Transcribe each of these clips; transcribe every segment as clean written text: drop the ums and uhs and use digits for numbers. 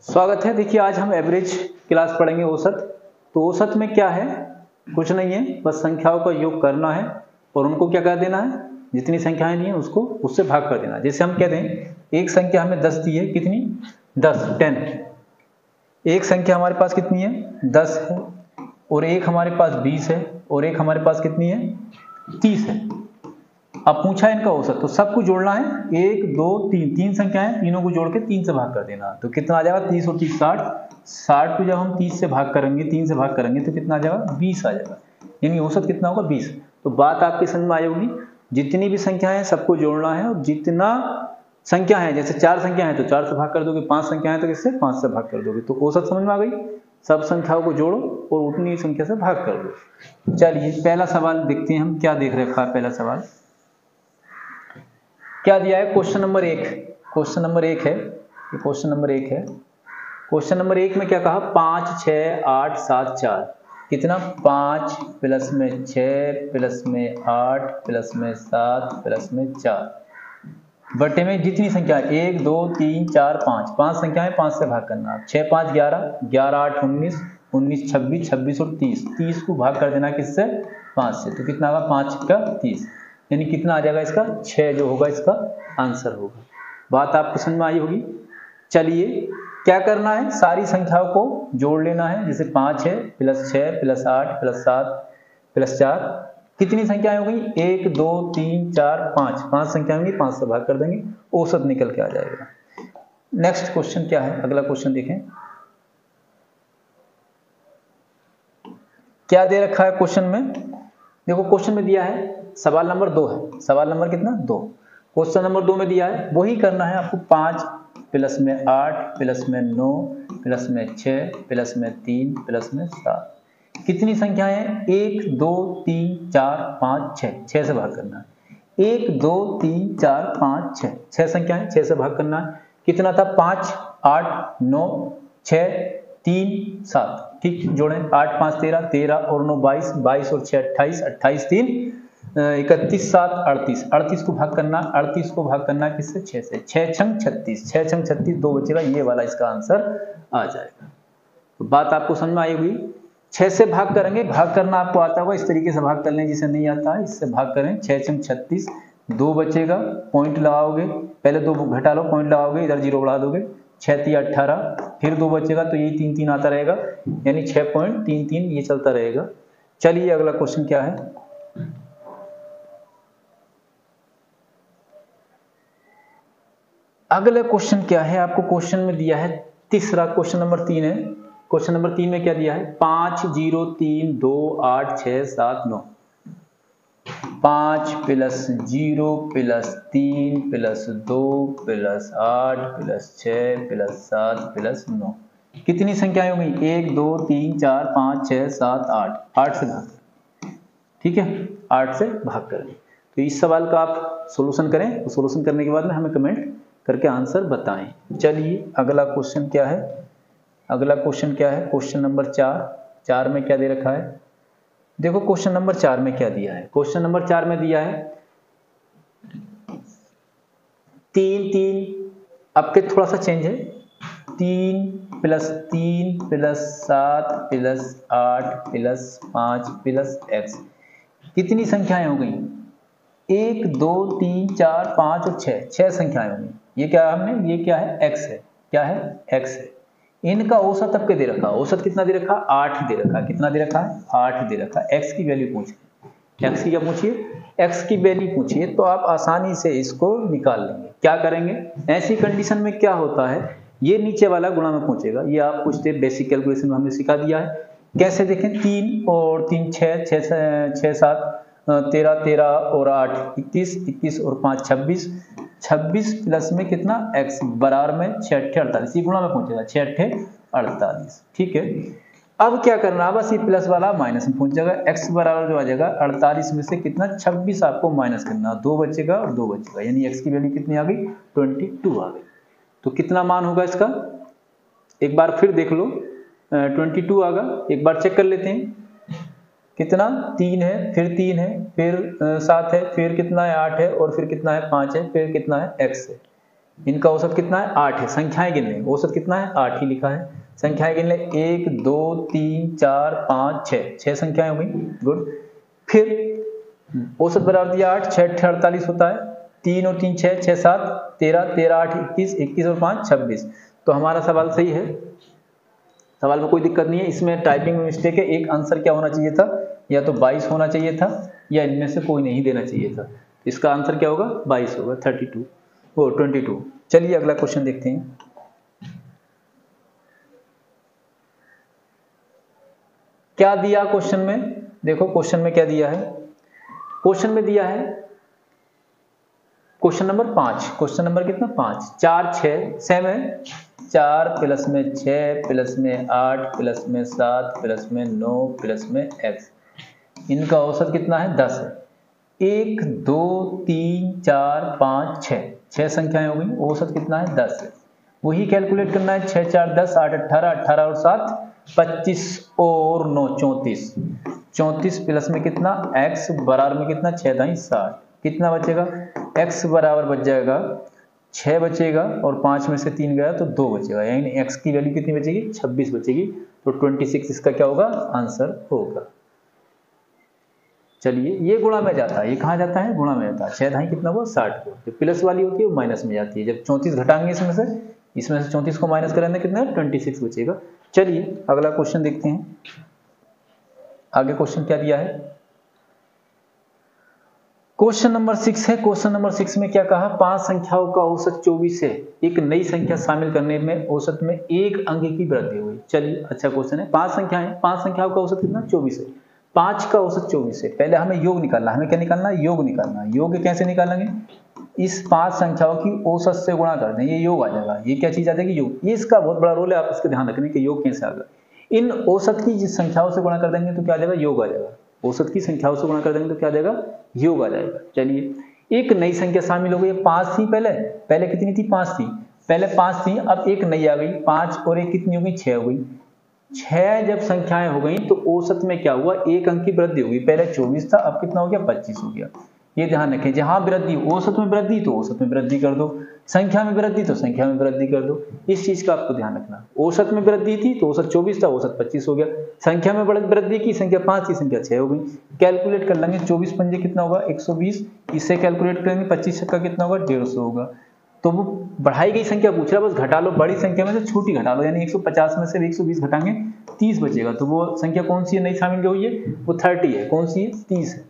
स्वागत है। देखिए आज हम एवरेज क्लास पढ़ेंगे औसत। तो औसत में क्या है, कुछ नहीं है, बस संख्याओं का योग करना है और उनको क्या कर देना है, जितनी संख्याएं नहीं है उसको उससे भाग कर देना। जैसे हम कहते हैं एक संख्या हमें 10 दी है, कितनी 10 एक संख्या हमारे पास कितनी है 10 है, और एक हमारे पास 20 है, और एक हमारे पास कितनी है 30 है। अब पूछा इनका औसत, तो सबको जोड़ना है, 1 2 3 तीन संख्याएं, तीनों को जोड़ के 3 से भाग कर देना। तो कितना आ जाएगा 30 और 30 60, 60 को जब हम 30 से भाग करेंगे, 3 से भाग करेंगे तो कितना आ जाएगा 20 आ जाएगा, यानी औसत कितना होगा 20। तो बात आपकी समझ में आई होगी, जितनी भी संख्या है सबको जोड़ना है, और जितना संख्या है, जैसे 4 संख्या है तो 4 से भाग कर दोगे, 5 संख्या है तो किससे 5 से भाग कर दोगे। तो औसत समझ में आ गई, सब संख्याओं को जोड़ो और उतनी संख्या से भाग कर दो। चलिए पहला सवाल देखते हैं हम क्या देख रखा है। पहला सवाल क्या दिया है, क्वेश्चन नंबर 1, क्वेश्चन नंबर 1 है, ये क्वेश्चन नंबर 1 है। क्वेश्चन नंबर 1 में क्या कहा, 5 6 8 7 4, कितना 5 प्लस में 6 प्लस में 8 प्लस में 7 प्लस में 4 बटे में जितनी संख्या 1 2 3 4 5, 5 संख्या है 5 से भाग करना। 6 5 11, 11 8 19, 19 26, 26 और 30, 30 को भाग कर देना किससे 5 से। तो कितना होगा 5 का 30, यानी कितना आ जाएगा इसका 6 जो होगा इसका आंसर होगा। बात आपको समझ में आई होगी। चलिए क्या करना है, सारी संख्याओं को जोड़ लेना है। जैसे 5 है प्लस 6 प्लस 8 प्लस 7 प्लस 4, कितनी संख्याएं हो गई 1 2 3 4 5, 5 संख्या होंगी, 5 से भाग कर देंगे, औसत निकल के आ जाएगा। नेक्स्ट क्वेश्चन क्या है, अगला क्वेश्चन देखें क्या दे रखा है क्वेश्चन में। देखो क्वेश्चन में दिया है, सवाल नंबर 2 है, सवाल नंबर कितना 2, क्वेश्चन नंबर 2 में दिया है, वही करना है आपको। 5 प्लस में 8 प्लस में 9 प्लस में 6 प्लस में 3 प्लस में 7, कितनी संख्याएं हैं 1 2 3 4 5 6, 6 से भाग करना है। 1 2 3 4 5 6, 6 संख्याएं 6 से भाग करना है। कितना था 5 8 9 6 3 7, ठीक जोड़े, 8 5 13, 13 और 9 22, 22 और 6 28, 28 3 31 7 38, 38 को भाग करना, 38 को भाग करना किससे 6 से, 6 छंग 36, 6 छंग 36 2 बचेगा, ये वाला इसका आंसर आ जाएगा। तो बात आपको समझ में आई हुई। 6 से भाग करेंगे, भाग करना आपको आता होगा, इस तरीके से भाग कर लें, जिसे नहीं आता है इससे भाग करें। 6 छंग 36, 2 बचेगा, पॉइंट लगाओगे, पहले 2 घटा लो, पॉइंट लगाओगे, इधर 0 बढ़ा दोगे, 6 3 18, फिर 2 बचेगा तो यही 3 3 आता रहेगा, यानी 6.33 ये चलता रहेगा। चलिए अगला क्वेश्चन क्या है, अगला क्वेश्चन क्या है, आपको क्वेश्चन में दिया है तीसरा, क्वेश्चन नंबर 3 है। क्वेश्चन नंबर 3 में क्या दिया है, 5 0 3 2 8 6 7 9, 5 plus 0 plus 3 plus 2 plus 8 plus 6 plus 7 plus 9, कितनी संख्याएं हो गई 1 2 3 4 5 6 7 8, 8 से भाग, ठीक है 8 से भाग करें। तो इस सवाल का आप सॉल्यूशन करें, तो सॉल्यूशन करने के बाद में हमें कमेंट करके आंसर बताएं। चलिए अगला क्वेश्चन क्या है, अगला क्वेश्चन क्या है, क्वेश्चन नंबर 4, 4 में क्या दे रखा है। देखो क्वेश्चन नंबर 4 में क्या दिया है, क्वेश्चन नंबर 4 में दिया है 3 3, अब के थोड़ा सा चेंज है, 3 plus 3 plus 7 plus 8 plus 5 plus x, कितनी संख्याएं हो गई 1 2 3 4 5 और 6, 6 संख्याएं होंगी। ये क्या है हमने, ये क्या है x है, क्या है x है। इनका औसत अब के दे रखा, औसत कितना दे रखा 8 दे रखा, कितना दे रखा है 8 दे रखा। x की वैल्यू पूछिए, x की क्या पूछिए, x की वैल्यू पूछिए, तो आप आसानी से इसको निकाल लेंगे। क्या करेंगे, ऐसी कंडीशन में क्या होता है, ये नीचे वाला गुणा में पहुंचेगा, ये आपको स्टेप बेसिक कैलकुलेशन में हमने सिखा दिया है। कैसे देखें, 3 और 3 6 6 7 13 13 और 8 21, 21 और 5 26, 26 प्लस में कितना x बराबर में 6 8 48, ये गुणा में पहुंचेगा 6 8 48, ठीक है। अब क्या करना, बस ये प्लस वाला माइनस में पहुंच जाएगा, x बराबर जो आ जाएगा 48 में से कितना 26 आपको माइनस करना, 2 बचेगा और 2 बचेगा, यानी x की वैल्यू कितनी आ गई 22 आ गई। तो कितना मान होगा इसका, एक बार फिर देख लो, 22 आ गया, एक बार चेक कर लेते हैं, कितना 3 है, फिर 3 है, फिर 7 है, फिर कितना है 8 है, और फिर कितना है 5 है, फिर कितना है x है, इनका औसत कितना है 8 है। संख्याएं गिन लें, औसत कितना है 8 ही लिखा है। संख्याएं गिन लें 1 2 3 4 5 6, 6 संख्याएं हो गई। गुड। फिर औसत बराबर दिया 8, 6 8 48 होता है, 3 और 3 6, 6 7 13, 13 8 21, 21 और 5 26। तो हमारा सवाल सही है, सवाल में कोई दिक्कत नहीं है। इसमें टाइपिंग में मिस्टेक है, एक आंसर क्या होना चाहिए था, या तो 22 होना चाहिए था या इनमें से कोई नहीं देना चाहिए था। इसका आंसर क्या होगा 22 होगा, 32 वो 22। चलिए अगला क्वेश्चन देखते हैं। क्या दिया क्वेश्चन में, देखो क्वेश्चन में क्या दिया है। क्वेश्चन में दिया है क्वेश्चन नंबर 5, क्वेश्चन नंबर कितना 5, 4 6 सेम है, 4 प्लस में 6 प्लस में 8 प्लस में 7 प्लस में 9 प्लस में x, इनका औसत कितना है 10 है। 1 2 3 4 5 6, 6 संख्याएं हो गई, औसत कितना है 10 है। वही कैलकुलेट करना है, 6 4 10 8 18, 18 और 7 25 और 9 34, 34 प्लस में कितना x बराबर में कितना 6 दाई 60, कितना बचेगा x बराबर बच जाएगा 6 बचेगा और 5 में से 3 गया तो 2 बचेगा, यानी x की वैल्यू कितनी बचेगी 26 बचेगी। तो 26 इसका क्या होगा आंसर होगा। चलिए ये गुणा में जाता है, ये कहाँ जाता है गुणा में जाता है। 6 दाई कितना हुआ 60 को, जो प्लस वाली होती है वो माइनस में जाती है। जब 34 घटाएंगे इसमें से 34 को माइनस करेंगे कितना 26 बचेगा। चलिए अगला क्वेश्चन देखते हैं, आगे क्वेश्चन क्या दिया है। क्वेश्चन नंबर 6 है। क्वेश्चन नंबर 6 में क्या कहा, 5 संख्याओं का औसत 24 है, एक नई संख्या शामिल करने में औसत में 1 अंक की वृद्धि हुई। चलिए अच्छा क्वेश्चन है, 5 संख्याएं हैं, 5 संख्याओं का औसत कितना 24 है, 5 का औसत 24 है। पहले हमें योग निकालना, हमें क्या निकालना है योग निकालना। योग कैसे निकालेंगे, इस 5 संख्याओं की औसत से गुणा कर दें, ये योग आ जाएगा। ये क्या चीज आ जाएगी योग, ये इसका बहुत बड़ा रोल है, आप इसका ध्यान रखने कि योग कैसे आएगा। इन औसत की जिस संख्याओं से गुणा कर देंगे तो क्या आ जाएगा योग आ जाएगा, औसत की संख्याओं से गुणा कर देंगे तो क्या आ जाएगा योग आ जाएगा। चलिए एक नई संख्या शामिल हो गई, 5 थी पहले कितनी थी 5 थी, पहले 5 थी, अब एक नई आ गई 5 और एक कितनी हो गई 6 हो गई। 6 जब संख्याएं हो गई तो औसत में क्या हुआ 1 अंक की वृद्धि होगी, पहले 24 था अब कितना हो गया 25 हो गया। ये ध्यान रखें, जहां वृद्धि औसत में वृद्धि तो औसत में वृद्धि कर दो, संख्या में वृद्धि तो संख्या में वृद्धि कर दो, इस चीज का आपको ध्यान रखना। औसत में वृद्धि थी तो औसत 24 था औसत 25 हो गया, संख्या में वृद्धि की संख्या 5 की संख्या 6 हो गई। कैलकुलेट कर लेंगे 24 पंजे कितना होगा 120, इससे कैलकुलेट करेंगे 25 छक्का कितना होगा 150 होगा। तो वो बढ़ाई गई संख्या पूछ रहा है, बस घटा लो, बड़ी संख्या में से छोटी घटा लो, यानी 150 में से 120 घटाएंगे 30 बचेगा। तो वो संख्या कौन सी है नई शामिल जो हुई है वो 30 है, कौन सी है 30 है।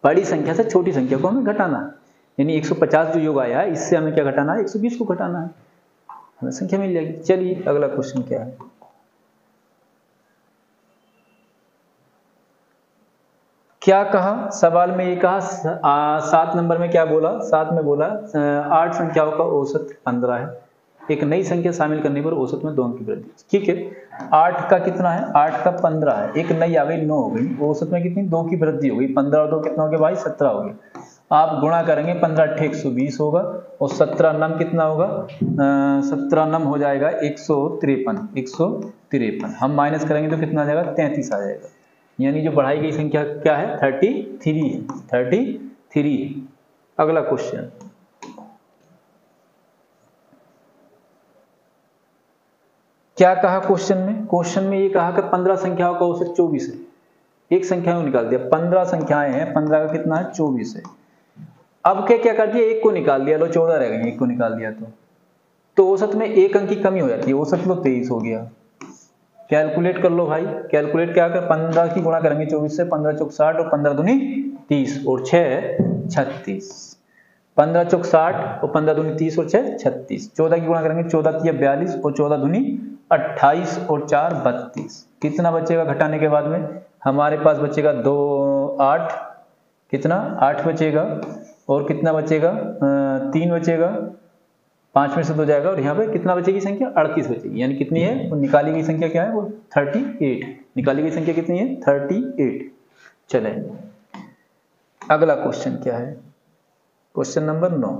बड़ी संख्या से छोटी संख्या को हमें घटाना है, यानी 150 जो योग आया है इससे हमें क्या घटाना है 120 को घटाना है, हमें संख्या मिल जाएगी। चलिए अगला क्वेश्चन क्या है, क्या कहा सवाल में, ये कहा 7 नंबर में क्या बोला, 7 में बोला 8 संख्याओं का औसत 15 है, एक नई संख्या शामिल करने पर औसत में 2 अंक की वृद्धि। ठीक है, 8 का कितना है 8 का 15 है, एक नई आ गई 9 हो गई, औसत में कितनी 2 की वृद्धि हो गई, 15 और 2 कितना हो गया भाई 17 हो गया। आप गुणा करेंगे 15 8 120 होगा और 17 नम कितना होगा 17 नम हो जाएगा 153, हम माइनस करेंगे तो कितना आ जाएगा 33 आ जाएगा, यानी जो बढ़ाई गई संख्या क्या है 33 है। अगला क्वेश्चन, क्या कहा क्वेश्चन में ये कहा कि 15 संख्याओं का औसत 24 है, एक संख्या को निकाल दिया, 15 संख्याएं हैं, 15 का कितना है 24 है। अब क्या कर दिया, एक को निकाल दिया, लो 14 रह गई, एक को निकाल दिया तो औसत में 1 अंक की कमी हो जाती है, औसत लो 23 हो गया। कैलकुलेट कर लो भाई, कैलकुलेट क्या कर 15 की गुणा करेंगे 24 से, 15 चौक 60 और 15 दूनी 30 और 6 36, 15 चौक 60 और 15 दूनी 30 और 6 36, 14 की गुणा करेंगे 14 तिया 42 और 14 दूनी 28 और 4 32, कितना बचेगा घटाने के बाद में हमारे पास बचेगा 2 8, कितना 8 बचेगा और कितना बचेगा 3 बचेगा, 5 में से 2 जाएगा और यहाँ पे कितना बचेगी संख्या 38 बचेगी, यानी कितनी है वो निकाली गई संख्या क्या है वो 38, निकाली गई संख्या कितनी है 38। चले अगला क्वेश्चन क्या है, क्वेश्चन नंबर 9।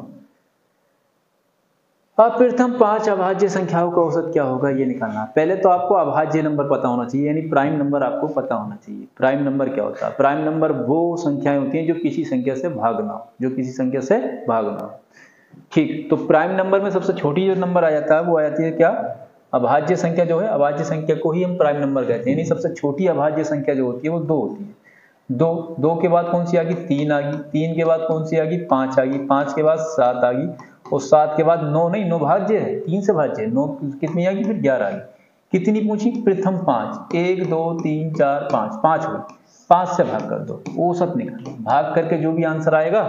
अब प्रथम 5 अभाज्य संख्याओं का औसत क्या होगा ये निकालना। पहले तो आपको अभाज्य नंबर पता होना चाहिए, यानी प्राइम नंबर आपको पता होना चाहिए। प्राइम नंबर क्या होता है, प्राइम नंबर वो संख्याएं होती हैं जो किसी संख्या से भाग ना हो, ठीक, तो प्राइम नंबर में सबसे छोटी जो नंबर आ जाता है वो आ जाती है क्या, अभाज्य संख्या जो है, अभाज्य संख्या को ही हम प्राइम नंबर कहते हैं, यानी सबसे छोटी अभाज्य संख्या जो होती है वो 2 होती है। 2 के बाद कौन सी आ गई, 3 आ गई, 3 के बाद कौन सी आ गई, 5 आ गई, 5 के बाद 7 आ गई, और 7 के बाद 9 नहीं, 9 भाज्य है, 3 से भाज्य है, 9 कितनी आ गई, फिर 11 आ गई। कितनी पूछी, प्रथम 5, 1 2 3 4 5, 5 हो गई, 5 से भाग कर दो, औसत निकालो, भाग करके जो भी आंसर आएगा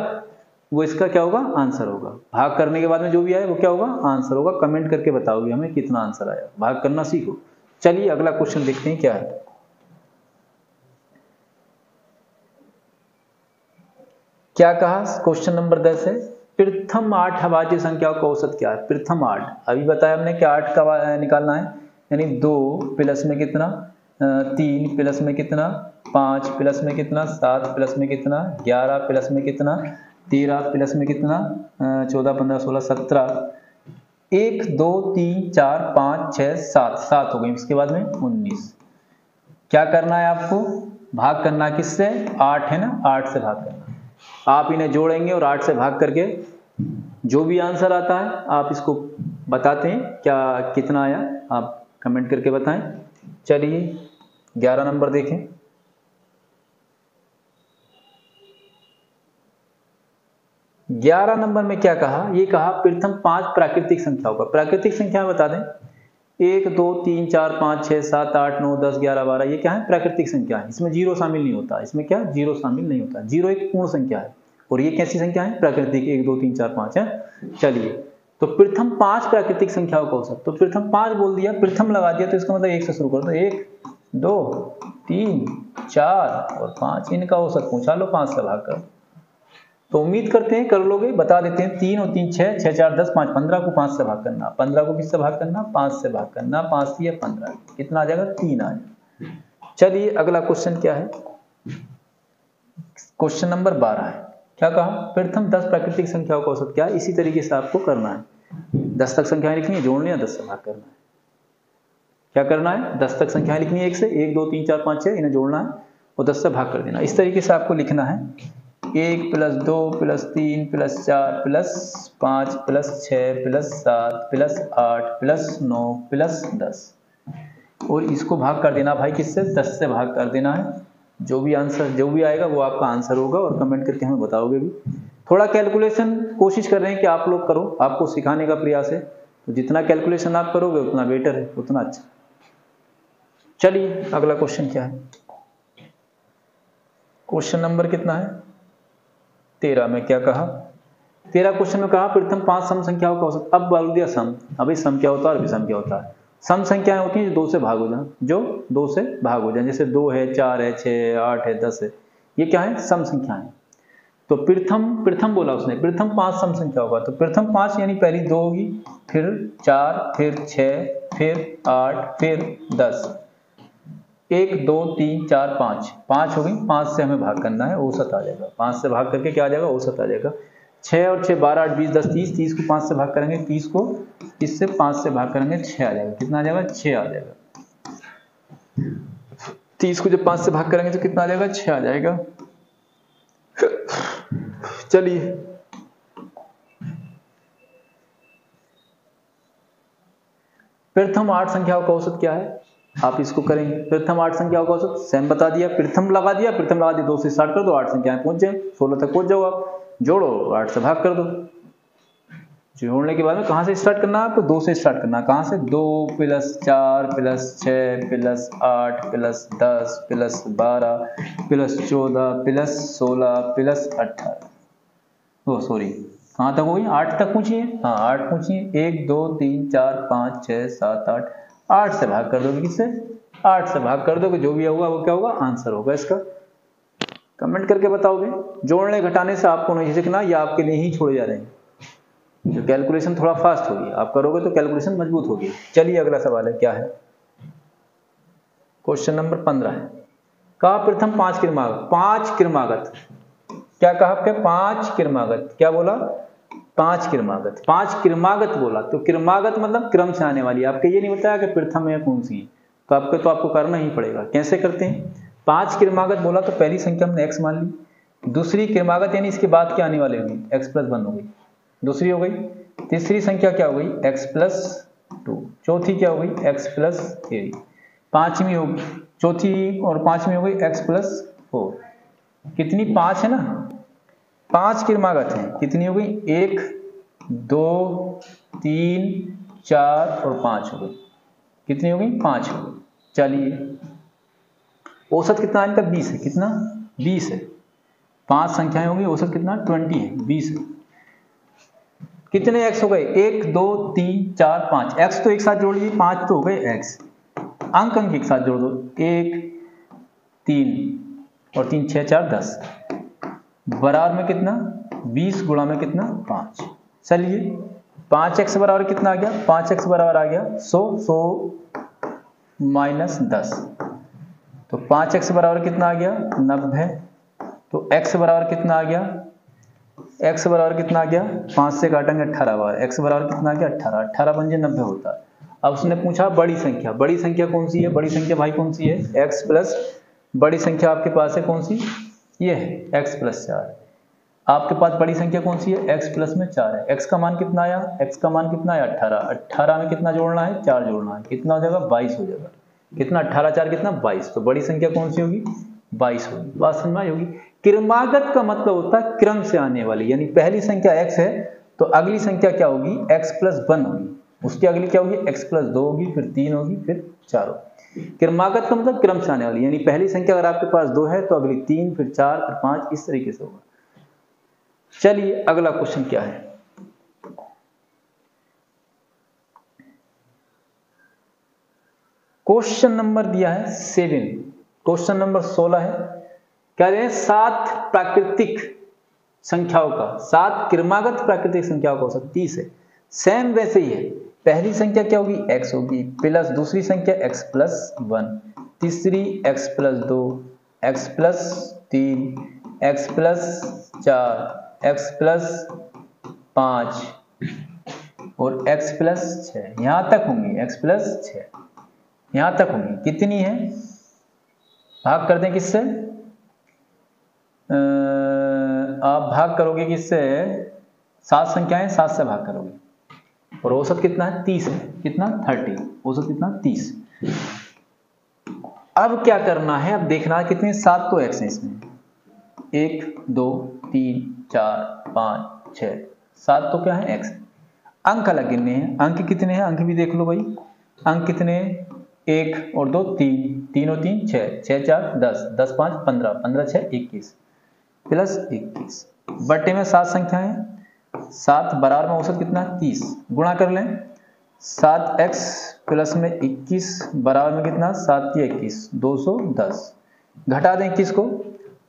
वो इसका क्या होगा, आंसर होगा। भाग करने के बाद में जो भी आए वो क्या होगा, आंसर होगा। कमेंट करके बताओगे हमें कितना आंसर आया, भाग करना सीखो। चलिए अगला क्वेश्चन देखते हैं क्या है। क्या कहा, क्वेश्चन नंबर 10 है, प्रथम 8 अभाज्य संख्याओं का औसत क्या है। प्रथम 8 अभी बताया हमने कि 8 का निकालना है, यानी 2 प्लस में कितना, 3 प्लस में कितना, 5 प्लस में कितना, 7 प्लस में कितना, 11 प्लस में कितना, 13 प्लस में कितना, 14 15 16 17, 1 2 3 4 5 6 7, 7 हो गई, इसके बाद में 19। क्या करना है आपको, भाग करना किससे, 8 है ना, 8 से भाग करना। आप इन्हें जोड़ेंगे और 8 से भाग करके जो भी आंसर आता है आप इसको बताते हैं क्या कितना आया, आप कमेंट करके बताएं। चलिए 11 नंबर देखें। 11 नंबर में क्या कहा, ये कहा प्रथम 5 प्राकृतिक संख्याओं का। प्राकृतिक संख्या बता दें, 1 2 3 4 5 6 7 8 9 10 11 12, ये क्या है, प्राकृतिक संख्या है, इसमें जीरो शामिल नहीं होता। इसमें क्या, जीरो शामिल नहीं होता। जीरो एक पूर्ण संख्या है और ये कैसी संख्या है, प्राकृतिक, 1 2 3 4 5 है। चलिए तो प्रथम 5 प्राकृतिक संख्याओं का औसत, तो प्रथम 5 बोल दिया, प्रथम लगा दिया, तो इसका मतलब 1 से शुरू कर दो, 1 2 3 4 और 5, इनका औसत पूछा लो, 5 से भाग कर। तो उम्मीद करते हैं कर लोगे, बता देते हैं। 3 और 3 6, 6 4 10 5, 15 को 5 से भाग करना, 15 को किससे भाग करना, 5 से भाग करना, 5 से 15, कितना आ जाएगा, 3 आ जाएगा। चलिए अगला क्वेश्चन क्या है, क्वेश्चन नंबर 12 है। क्या कहा, प्रथम 10 प्राकृतिक संख्याओं का औसत क्या है। इसी तरीके से आपको करना है, 10 तक संख्याएं लिखनी है, जोड़नी है, 10 से भाग करना है। क्या करना है, 10 तक संख्याएं लिखनी है, 1 से 1 2 3 4 5 6, इन्हें जोड़ना है और 10 से भाग कर देना। इस तरीके से आपको लिखना है, 1 plus 2 plus 3 plus 4 plus 5 plus 6 plus 7 plus 8 plus 9 plus 10, और इसको भाग कर देना भाई किससे, 10 से भाग कर देना है। जो भी आंसर जो भी आएगा वो आपका आंसर होगा, और कमेंट करके हमें बताओगे भी। थोड़ा कैलकुलेशन कोशिश कर रहे हैं कि आप लोग करो, आपको सिखाने का प्रयास है, तो जितना कैलकुलेशन आप करोगे उतना बेटर है, उतना अच्छा। चलिए अगला क्वेश्चन क्या है, क्वेश्चन नंबर कितना है, 13 में क्या कहा, 13 क्वेश्चन में कहा प्रथम 5 सम संख्याओं का औसत। अब बोल दिया सम, अभी सम क्या होता है और विषम क्या होता है। सम संख्याएं होती हैं जो 2 से भाग हो जाए, जो 2 से भाग हो जाए, जैसे 2 है, 4 है, 6 है, 8 है, 10 है, ये क्या है, सम संख्याएं। तो प्रथम बोला उसने, प्रथम 5 सम संख्या होगा, तो प्रथम 5 यानी पहली 2 होगी, फिर 4, फिर 6, फिर 8, फिर 10, 1 2 3 4 5, 5 हो गई, 5 से हमें भाग करना है, औसत आ जाएगा। 5 से भाग करके क्या आ जाएगा, औसत आ जाएगा। 6 और 6 12 8 20 10 30, 30 को 5 से भाग करेंगे, 30 को इससे 5 से भाग करेंगे, 6 आ जाएगा। कितना आ जाएगा, 6 आ जाएगा। 30 को जब 5 से भाग करेंगे तो कितना आ जाएगा, 6 आ जाएगा। चलिए प्रथम 8 संख्याओं का औसत क्या है, आप इसको करेंगे। प्रथम 8 संख्याओं का औसत सेम बता दिया, प्रथम लगा दिया, 2 से स्टार्ट कर दो, 8 संख्याएं पहुंच जाए, 16 तक पहुंच जाओ आप, जोड़ो 8 से भाग कर दो। जोड़ने के बाद में कहां से स्टार्ट करना है आपको, 2 से स्टार्ट करना है। कहां से, 2 plus 4 plus 6 plus 8 plus 10 plus 12 plus 14 plus 16 plus 18, ओ सॉरी कहां तक होगी, 8 तक पहुंचिए, हाँ 8 पहुंचिए। 1 2 3 4 5 6 7 8, 8 से भाग कर दोगे, किससे, 8 से भाग कर दोगे, जो भी होगा वो क्या होगा, आंसर होगा इसका। कमेंट करके बताओगे। जोड़ने घटाने से आपको नहीं सीखना, ये आपके लिए ही छोड़े जा रहे हैं। जो कैलकुलेशन थोड़ा फास्ट होगी, आप करोगे तो कैलकुलेशन मजबूत होगी। चलिए अगला सवाल है, क्या है, क्वेश्चन नंबर 15 है। कहा प्रथम 5 क्रमागत, 5 क्रमागत, क्या कहा आपके, 5 क्रमागत, क्या बोला, 5 क्रमागत, 5 क्रमागत बोला, तो क्रमागत मतलब क्रम से आने वाली। आपके ये नहीं बताया कि प्रथम है कौन सी, तो आपको करना ही पड़ेगा। कैसे करते हैं, 5 क्रमागत बोला तो पहली संख्या हमने x मान ली, दूसरी क्रमागत यानी इसके बाद क्या आने वाले होंगे, x + 1 हो गई, दूसरी हो गई। तीसरी संख्या क्या हो गई, x प्लस 2। चौथी क्या हो गई, x प्लस 3। पांचवी होगी, चौथी और पांचवी हो गई x प्लस 4। कितनी, 5 है ना, 5 क्रमागत हैं। कितनी हो गई, 1 2 3 4 और 5 हो गई। कितनी हो गई, 5 हो गई। चलिए औसत कितना है इनका, 20 है। कितना, 20 है। 5 संख्याएं होंगी, औसत कितना, 20 है, 20 है। कितने x हो गए, 1 2 3 4 5। x तो एक साथ जोड़ लीजिए, 5 तो हो गए x। अंक अंक एक साथ जोड़ दो, 1 3 और 3 6 4 10। बराबर में कितना, 20 गुणा में कितना, 5। चलिए 5x बराबर कितना आ गया, 5x बराबर आ गया 100, 100 माइनस 10। तो 5x बराबर कितना आ गया, 90। तो x बराबर कितना आ गया, x बराबर कितना आ गया, 5 से काटेंगे 18 बार, x बराबर कितना आ गया, 18। 18 पंजे 90 होता है। अब उसने पूछा बड़ी संख्या, बड़ी संख्या कौन सी है, बड़ी संख्या भाई कौन सी है, x प्लस, बड़ी संख्या आपके पास है कौन सी, ये है x प्लस 4। आपके पास बड़ी संख्या कौन सी है, x प्लस में 4 है। x का मान कितना आया, x का मान कितना आया, 18। 18 में कितना जोड़ना है, 4 जोड़ना है। कितना हो जाएगा, 22 हो जाएगा। कितना, 18 4 कितना, 22। तो बड़ी संख्या कौन सी होगी, 22 होगी। बात समझ में आई होगी। क्रमागत का मतलब होता है क्रम से आने वाली, यानी पहली संख्या x है तो अगली संख्या क्या होगी, x प्लस 1 होगी। उसकी अगली क्या होगी, x प्लस 2 होगी, फिर 3 होगी, फिर 4 होगी। क्रमागत का मतलब क्रम से आने वाली, यानी पहली संख्या अगर आपके पास 2 है तो अगली 3, फिर 4, फिर 5, इस तरीके से होगा। चलिए अगला क्वेश्चन क्या है, क्वेश्चन नंबर दिया है 7। क्वेश्चन नंबर 16 है। कह रहे हैं 7 प्राकृतिक संख्याओं का, 7 क्रमागत प्राकृतिक संख्याओं का औसत 30 है। सेम वैसे ही है, पहली संख्या क्या होगी, x होगी, प्लस दूसरी संख्या x प्लस 1, तीसरी x plus 2, x plus 3, x plus 4, x plus 5 और x प्लस 6। यहां तक होंगी, x प्लस 6 यहां तक होंगी। कितनी है, भाग कर दें किससे, आप भाग करोगे किससे, 7 संख्याएं 7 से भाग करोगे और औसत कितना है, 30 है। कितना, 30। औसत कितना, 30। अब क्या करना है, अब देखना है कितने, 7 तो x है इसमें, 1 2 3 4 5 6 7 तो क्या है x। अंक अलग गिनने हैं, अंक कितने हैं, अंक भी देख लो भाई। अंक कितने हैं, 1 और 2 3, 3 और 3 6, 6 4 10, 10 5 15, 15 6 21 प्लस 21 बटे में 7 संख्याएं, 7 बराबर में औसत कितना है, 30। गुणा कर लें, 7x प्लस में 21 बराबर में कितना, 7 की 21 210। घटा दें 21 को,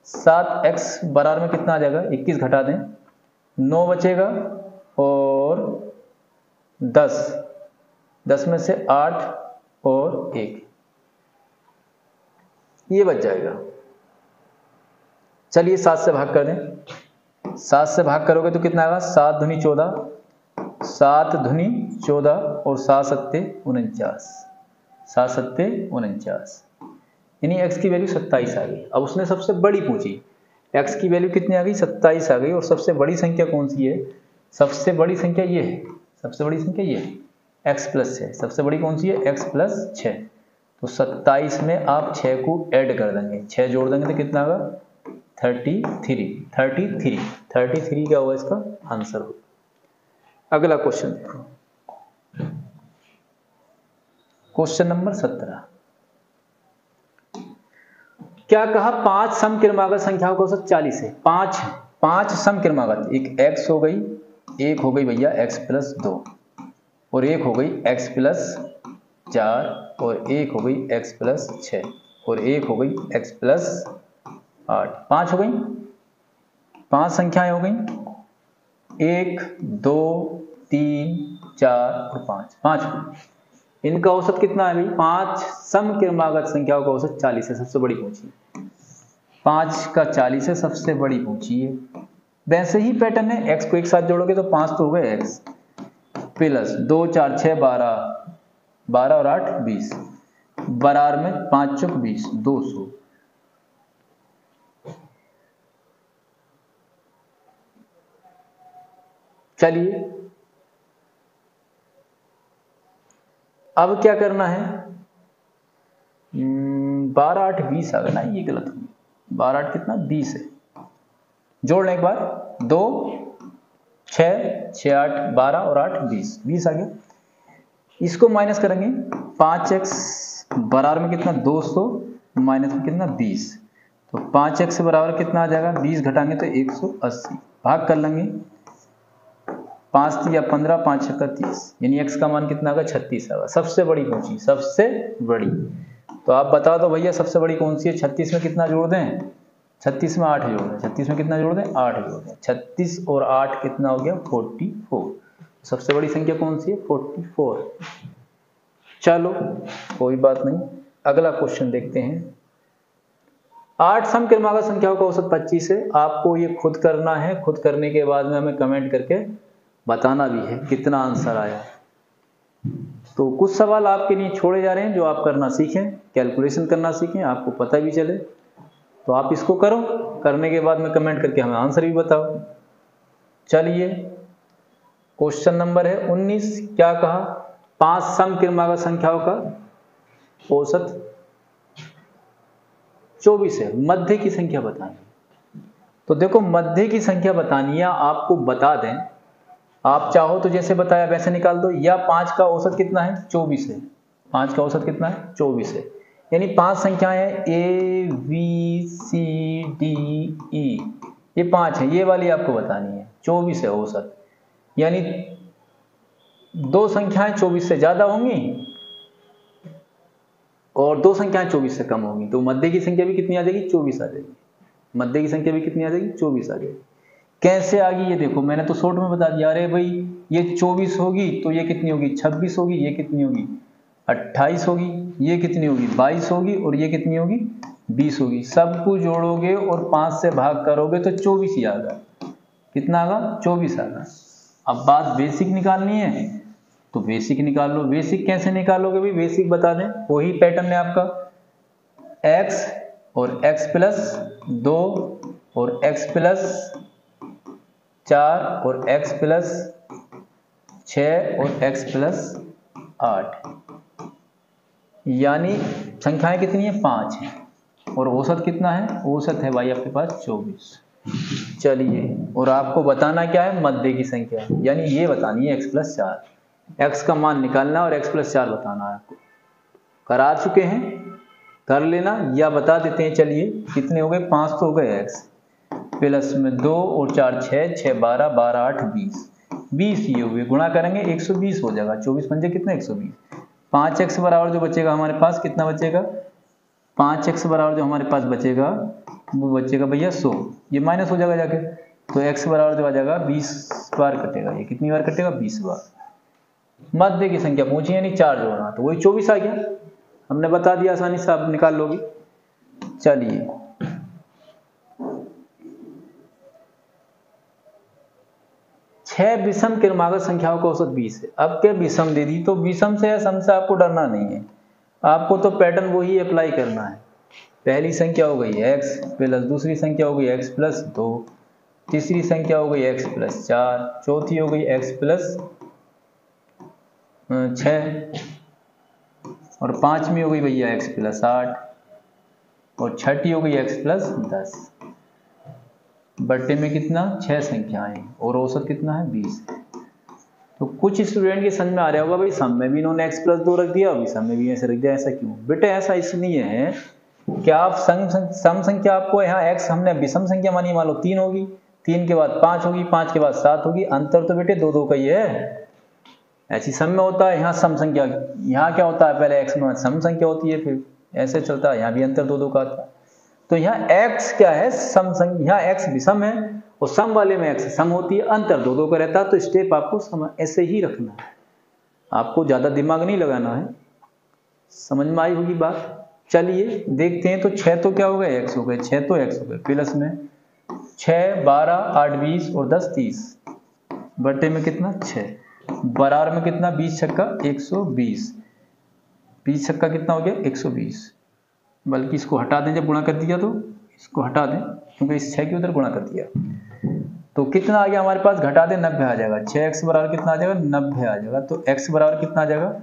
7x बराबर में कितना आ जाएगा, 21 घटा दें 9 बचेगा और 10 में से 8 और 1 ये बच जाएगा। चलिए 7 से भाग कर दें, 7 से भाग करोगे तो कितना आएगा, 7 दूनी 14, 7 दूनी 14 और 7 सत्ते 49, 7 सत्ते 49, यानी x की वैल्यू 27 आ गई। अब उसने सबसे बड़ी पूछी, x की वैल्यू कितनी आ गई, 27 आ गई। और सबसे बड़ी संख्या कौन सी है, सबसे बड़ी संख्या ये है, सबसे बड़ी संख्या ये है, x प्लस 6। सबसे बड़ी कौन सी है, x प्लस 6। तो 27 में आप 6 को ऐड कर देंगे, 6 जोड़ देंगे तो कितना होगा, 33 क्या होगा इसका आंसर होगा। अगला क्वेश्चन देखो, क्वेश्चन नंबर 17। क्या कहा, 5 सम क्रमागत संख्याओं का औसत 40 है। 5 सम क्रमागत, एक x हो गई, एक हो गई भैया x प्लस 2 और एक हो गई x प्लस 4 और एक हो गई x प्लस 6 और एक हो गई x प्लस 8। 5 हो गई, 5 संख्याएं हो गई, 1 2 3 4 और 5 इनका औसत कितना है भाई, 5 सम क्रमागत संख्याओं का औसत 40 है। सबसे बड़ी पूछी 5 का 40 है, सबसे बड़ी पूछी है। वैसे ही पैटर्न है, x को एक साथ जोड़ोगे तो 5 तो हो गए x प्लस 2 4 6 12, 12 और 8 20 बराबर में 5 चौक 20 200। चलिए अब क्या करना है, 12 8 20 आ गया ना, ये गलत हो, 12 8 कितना 20 है, जोड़ लें एक बार, 2 6 6 8 12 और 8 20 20 आ गया। इसको माइनस करेंगे, 5x बराबर में कितना 200 माइनस में कितना 20, तो 5x बराबर कितना आ जाएगा, 20 घटाएंगे तो 180, भाग कर लेंगे, 5 3 15 5 6 30, यानी x का मान कितना होगा 36 होगा। सबसे बड़ी कौन सी, सबसे बड़ी, तो आप बता दो भैया सबसे बड़ी कौन सी है। 36 में कितना जोड़ दें, 36 में 8 जोड़ दें, 36 में कितना जोड़ दें 8 जोड़ दें, 36 और 8 कितना हो गया 44। सबसे बड़ी संख्या कौन सी है 44। चलो कोई बात नहीं, अगला क्वेश्चन देखते हैं। 8 सम क्रमागत संख्याओं का औसत 25 है। आपको ये खुद करना है, खुद करने के बाद में हमें कमेंट करके बताना भी है कितना आंसर आया। तो कुछ सवाल आपके लिए छोड़े जा रहे हैं जो आप करना सीखें, कैलकुलेशन करना सीखें, आपको पता भी चले। तो आप इसको करो, करने के बाद में कमेंट करके हमें आंसर भी बताओ। चलिए क्वेश्चन नंबर है 19, क्या कहा, 5 सम क्रमागत संख्याओं का औसत 24 है, मध्य की संख्या बतानी। तो देखो मध्य की संख्या बतानी है, आपको बता दें, आप चाहो तो जैसे बताया वैसे निकाल दो, या 5 का औसत कितना है 24 है, 5 का औसत कितना है 24 है, यानी 5 संख्याएं हैं A B C D E, ये 5 है, ये वाली आपको बतानी है, 24 है औसत, यानी 2 संख्याएं 24 से ज्यादा होंगी और 2 संख्याएं 24 से कम होंगी, तो मध्य की संख्या भी कितनी आ जाएगी 24 आ जाएगी, मध्य की संख्या भी कितनी आ जाएगी 24 आ जाएगी। कैसे आ गई ये देखो, मैंने तो शॉर्ट में बता दिया, अरे भाई ये 24 होगी तो ये कितनी होगी 26 होगी, ये कितनी होगी 28 होगी, ये कितनी होगी 22 होगी, और ये कितनी होगी 20 होगी। सबको जोड़ोगे और 5 से भाग करोगे तो 24 ही आएगा, कितना आएगा 24 आएगा। अब बात बेसिक निकालनी है तो बेसिक निकाल लो। बेसिक कैसे निकालोगे भाई, बेसिक बता दें, वही पैटर्न है आपका, x और x प्लस 2 और x प्लस 4 और x प्लस 6 और x प्लस 8, यानी संख्याएं कितनी है 5 है, और औसत कितना है, औसत है भाई आपके पास 24। चलिए और आपको बताना क्या है, मध्य की संख्या, यानी ये बतानी है x प्लस 4, x का मान निकालना और x प्लस 4 बताना है आपको। करा चुके हैं, कर लेना या बता देते हैं। चलिए कितने हो गए, 5 तो हो गए, x प्लस में 2 और 4 6 6 12 12 8 20 20 ये हुए, गुणा करेंगे 120 हो जाएगा, 24 पंजे कितना 120। 5x बराबर जो बचेगा हमारे पास कितना बचेगा, 5x बराबर जो हमारे पास बचेगा वो बचेगा भैया 100, ये माइनस हो जाएगा जाके, तो x बराबर जो आ जाएगा 20 बार कटेगा, ये कितनी बार कटेगा 20 बार। मध्य की संख्या पूछी यानी 4 जोड़ना, तो वही 24 आ गया, हमने बता दिया, आसानी से आप निकाल लोगे। चलिए 6 विषम क्रमागत संख्याओं का औसत 20 है। अब क्या विषम दे दी तो विषम से या सम से आपको डरना नहीं है, आपको तो पैटर्न वही अप्लाई करना है। पहली संख्या हो गई x प्लस, दूसरी संख्या हो गई x प्लस 2, तीसरी संख्या हो गई x प्लस 4, चौथी हो गई x प्लस 6, और पांचवी हो गई भैया x प्लस 8, और छठी हो गई x प्लस 10। बट्टे में कितना 6 संख्याएं और औसत कितना है 20 है। तो कुछ स्टूडेंट के समझ में आ रहा होगा भाई सम में भी इन्होंने x प्लस 2 रख दिया, अभी सम में भी ऐसे रख दिया, ऐसा क्यों बेटे, ऐसा इसलिए है कि आप सम संख्या आपको यहाँ x हमने विषम संख्या मानी, मान लो 3 होगी, 3 के बाद 5 होगी, 5 के बाद 7 होगी, अंतर तो बेटे 2 2 का ही है। ऐसी सम में होता है, यहाँ सम संख्या, यहाँ क्या होता है पहले x में सम संख्या होती है, फिर ऐसे चलता है, यहाँ भी अंतर 2 2 का आता है। तो यहाँ x क्या है सम संख्या, यहाँ x विषम है और सम वाले में x सम होती है, अंतर 2 2 का रहता है। तो स्टेप आपको ऐसे ही रखना है, आपको ज्यादा दिमाग नहीं लगाना है। समझ में आई होगी बात। चलिए देखते हैं, तो 6 तो क्या हो गए x हो गए, 6 तो x हो गए, प्लस में 6 12 8 20 और 10 30, बटे में कितना 6, बराबर में कितना 20 छक्का 120, 20 छक्का कितना हो गया 120, बल्कि इसको हटा दें, जब गुणा कर दिया तो इसको हटा दें क्योंकि इस 6 के उधर गुणा कर दिया। तो कितना आ गया हमारे पास, घटा दे 90 आ जाएगा। 6x बराबर कितना आ जाएगा, 90 आ जाएगा। तो x बराबर कितना आ जाएगा,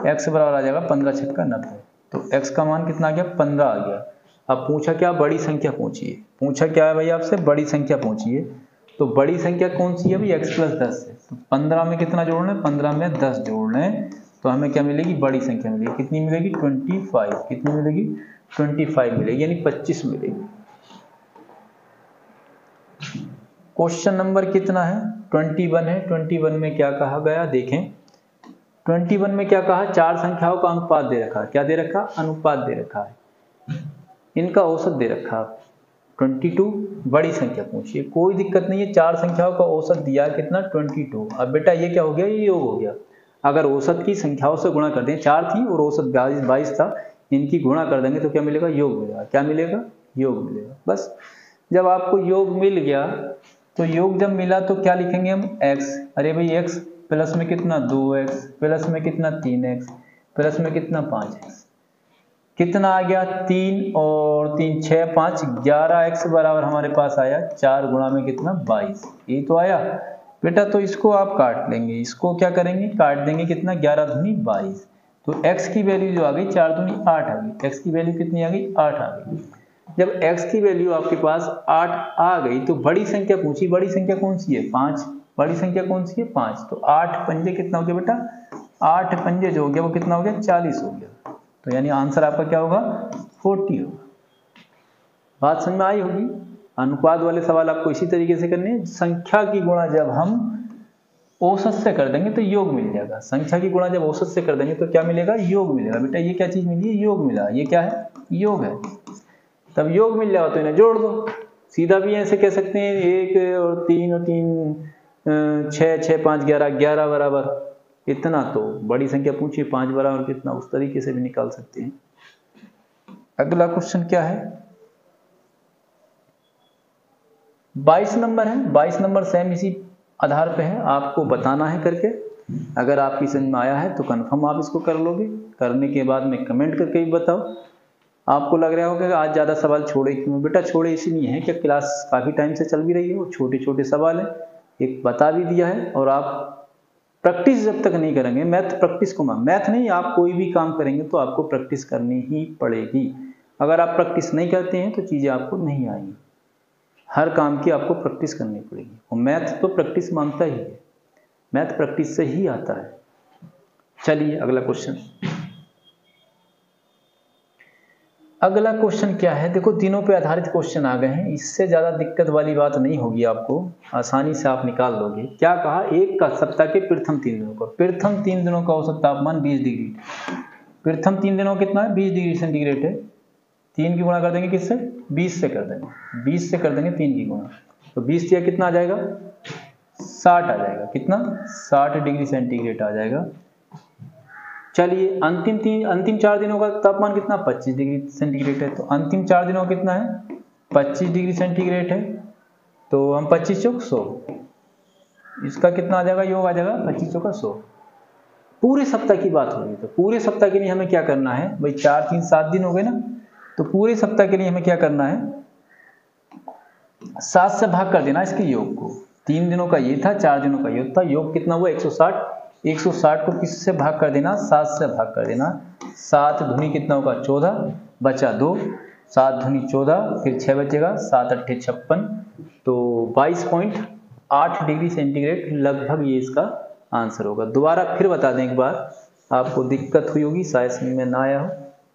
x बराबर आ जाएगा 15 छक्का 90। तो x का मान कितना आ गया, 15 आ गया। अब पूछा क्या, बड़ी संख्या पूछिए। पूछा क्या है भाई आपसे, बड़ी संख्या पूछिए। तो बड़ी संख्या कौन सी है भाई, x + 10 है। तो 15 में कितना जोड़ना है, 15 में 10 जोड़ना है। तो हमें क्या मिलेगी, बड़ी संख्या मिलेगी। कितनी मिलेगी, 25। कितनी मिलेगी, 25 मिलेगी, यानी 25 मिलेगी। क्वेश्चन नंबर कितना है, 21 है। 21 में क्या कहा गया देखें। 21 में क्या कहा, चार संख्याओं का अनुपात दे रखा है। क्या दे रखा, अनुपात दे रखा है। इनका औसत दे रखा है 22। बड़ी संख्या पूछिए, कोई दिक्कत नहीं है। चार संख्याओं का औसत दिया है कितना, 22। अब बेटा ये क्या हो गया, ये योग हो गया। अगर औसत की संख्याओं से गुणा कर दें, 4 थी और औसत 22 था, इनकी गुणा कर देंगे तो क्या मिलेगा, योग मिलेगा। क्या मिलेगा, योग मिलेगा। बस जब आपको योग मिल गया, तो योग जब मिला तो क्या लिखेंगे हम, x। अरे भाई x प्लस में कितना 2x, प्लस में कितना 3x, प्लस में कितना 5x, कितना आ गया 3 और 3 6 5 11x बराबर हमारे पास आया 4 गुणा में कितना 22। ये तो आया बेटा। तो इसको आप काट लेंगे, इसको क्या करेंगे, काट देंगे। कितना, 11 दूनी 22। तो x की वैल्यू जो आ गई 4 दूनी 8 आ गई। x की वैल्यू कितनी आ गई, 8 आ गई। जब x की वैल्यू आपके पास 8 आ गई तो बड़ी संख्या पूछी। बड़ी संख्या कौन सी है, 5। बड़ी संख्या कौन सी है, 5। तो 8 पंजे कितना हो गया बेटा, 8 पंजे जो हो गया वो कितना हो गया, 40 हो गया। तो यानी आंसर आपका क्या होगा, 40 होगा। बात समझ में आई होगी। अनुपात वाले सवाल आपको इसी तरीके से करने हैं। संख्या की गुणा जब हम औसत से कर देंगे तो योग मिल जाएगा। संख्या की गुणा जब औसत से कर देंगे तो क्या मिलेगा, योग मिलेगा। बेटा ये क्या चीज मिली है, योग मिला। ये क्या है, योग है। तब योग मिल जाएगा तो इन्हें जोड़ दो। सीधा भी ऐसे कह सकते हैं, 1 और 3 और 3 6 6 5 11 11 बराबर इतना। तो बड़ी संख्या पूछिए 5 बराबर कितना, उस तरीके से भी निकाल सकते हैं। अगला क्वेश्चन क्या है, 22 नंबर है। 22 नंबर सेम इसी आधार पे है, आपको बताना है करके। अगर आपकी समझ में आया है तो कंफर्म आप इसको कर लोगे। करने के बाद में कमेंट करके भी बताओ। आपको लग रहा होगा कि आज ज़्यादा सवाल छोड़े क्यों, बेटा छोड़े इसलिए है कि क्लास काफ़ी टाइम से चल भी रही है और छोटे छोटे सवाल हैं, एक बता भी दिया है। और आप प्रैक्टिस जब तक नहीं करेंगे, मैथ प्रैक्टिस को मैथ नहीं, आप कोई भी काम करेंगे तो आपको प्रैक्टिस करनी ही पड़ेगी। अगर आप प्रैक्टिस नहीं करते हैं तो चीज़ें आपको नहीं आएंगी। हर काम की आपको प्रैक्टिस करनी पड़ेगी और मैथ तो प्रैक्टिस मांगता ही है। मैथ प्रैक्टिस से ही आता है। चलिए अगला क्वेश्चन। अगला क्वेश्चन क्या है, देखो दिनों पे आधारित क्वेश्चन आ गए हैं। इससे ज़्यादा दिक्कत वाली बात नहीं होगी, आपको आसानी से आप निकाल लोगे। क्या कहा, एक का सप्ताह के प्रथम 3 दिनों का, प्रथम 3 दिनों का औसत तापमान 20 डिग्री। प्रथम 3 दिनों कितना है, 20 डिग्री सेंटीग्रेड है। 3 की गुणा कर देंगे किससे, 20 से कर देंगे। 20 से कर देंगे 3 की गुणा, तो 20 से कितना आ जाएगा, 60 आ जाएगा। कितना, 60 डिग्री सेंटीग्रेड आ जाएगा। चलिए अंतिम 4 दिनों का तापमान कितना, 25 डिग्री सेंटीग्रेड है। तो अंतिम 4 दिनों का कितना है, 25 डिग्री सेंटीग्रेड है। तो हम 25 चौक 100, इसका कितना आ जाएगा, योग आ जाएगा 25 चौका 100। पूरे सप्ताह की बात हो रही है, तो पूरे सप्ताह के लिए हमें क्या करना है भाई, 4 3 7 दिन हो गए ना। तो पूरे सप्ताह के लिए हमें क्या करना है, 7 से भाग कर देना इसके योग को। 3 दिनों का ये था, 4 दिनों का योग था। योग कितना हुआ, 160। 160 को किससे भाग कर देना, 7 से भाग कर देना। 7 दूनी कितना होगा, 14, बचा 2। 7 दूनी 14, फिर 6 बचेगा, 7 8 56। तो 22.8 डिग्री सेंटीग्रेड लगभग ये इसका आंसर होगा। दोबारा फिर बता दें एक बार, आपको दिक्कत हुई होगी, शायद समझ में ना आया हो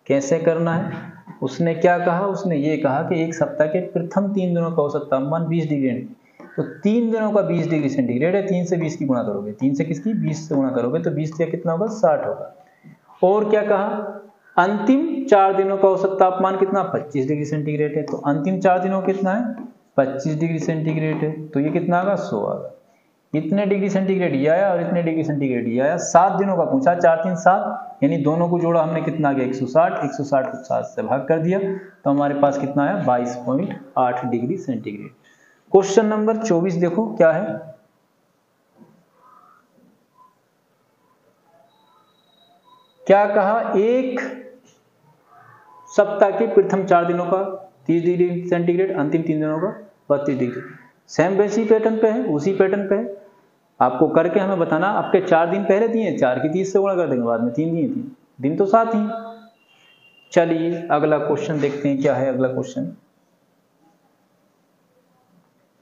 कैसे करना है। उसने क्या कहा, उसने ये कहा कि एक सप्ताह के प्रथम 3 दिनों का औसत तापमान 20 डिग्री। तो 3 दिनों का 20 डिग्री सेंटीग्रेड है। 3 से 20 की गुणा करोगे, 3 से किसकी, 20 से गुणा करोगे तो 20 से कितना होगा, 60 होगा। और क्या कहा, अंतिम 4 दिनों का औसत तापमान कितना, 25 डिग्री सेंटीग्रेड है। तो अंतिम 4 दिनों कितना है, 25 डिग्री सेंटीग्रेड है। तो ये कितना आएगा, 100 आएगा। इतने डिग्री सेंटीग्रेड ये आया और इतने डिग्री सेंटीग्रेड ये आया। 7 दिनों का पूछा, 4 3 7, यानी दोनों को जोड़ा हमने, कितना आ गया 160। 160 को 7 से भाग कर दिया तो हमारे पास कितना आया, 22.8 डिग्री सेंटीग्रेड। क्वेश्चन नंबर 24 देखो क्या है, क्या कहा, एक सप्ताह के प्रथम 4 दिनों का 30 डिग्री सेंटीग्रेड, अंतिम 3 दिनों का 32 डिग्री। सेम वैसी पैटर्न पे है, उसी पैटर्न पे है। आपको करके हमें बताना। आपके 4 दिन पहले दिए, 4 की 30 से गुणा कर देंगे, बाद में 3 दिए, 3 दिन तो 7 ही। चलिए अगला क्वेश्चन देखते हैं क्या है अगला क्वेश्चन।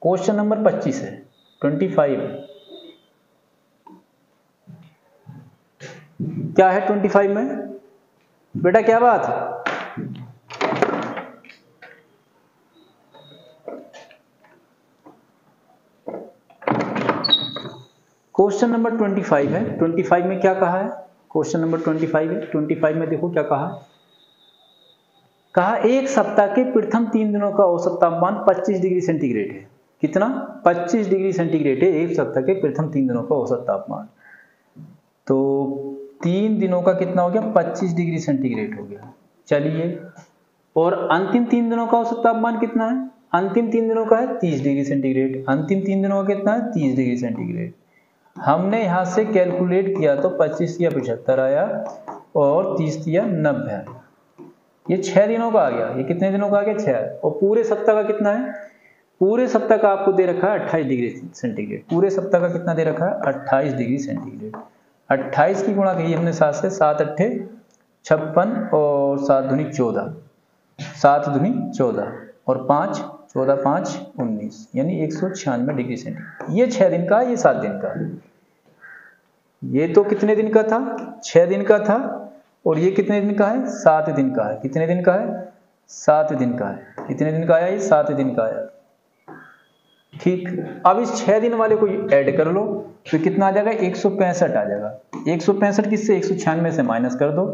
क्वेश्चन नंबर 25 है, 25। क्या है 25 में बेटा, क्या बात है? क्वेश्चन नंबर 25 है। 25 में क्या कहा है? क्वेश्चन नंबर 25 है। 25 में देखो क्या कहा। कहा एक सप्ताह के प्रथम 3 दिनों का औसत तापमान 25 डिग्री सेंटीग्रेड है। कितना? 25 डिग्री सेंटीग्रेड है एक सप्ताह के प्रथम 3 दिनों का औसत तापमान। तो 3 दिनों का कितना हो गया? 25 डिग्री सेंटीग्रेड हो गया। चलिए, और अंतिम 3 दिनों का औसत तापमान कितना है? अंतिम 3 दिनों का है 30 डिग्री सेंटीग्रेड। अंतिम 3 दिनों का कितना है? 30 डिग्री सेंटीग्रेड। हमने यहां से कैलकुलेट किया तो 25 या 75 आया और 30 या 90 आया। ये 6 दिनों का आ गया। ये कितने दिनों का आ गया? 6। और पूरे सप्ताह का कितना है? पूरे सप्ताह का आपको दे रखा है 28 डिग्री सेंटीग्रेड। पूरे सप्ताह का कितना दे रखा है? 28 डिग्री सेंटीग्रेड। 28 की गुणा की हमने 7 से, 7 अट्ठे 56 और 7 दूनी 14, 7 दूनी 14 और 5 14 5 19, यानी 196 डिग्री सेंटीग्रेड। ये 6 दिन का, ये 7 दिन का। ये तो कितने दिन का था? 6 दिन का था। और ये कितने दिन का है? 7 दिन का है। कितने दिन का है? 7 दिन का है। कितने दिन का आया? ये 7 दिन का आया। ठीक, अब इस 6 दिन वाले को ऐड कर लो तो कितना आ जाएगा? 165 आ जाएगा। 165 किससे? 196 से माइनस कर दो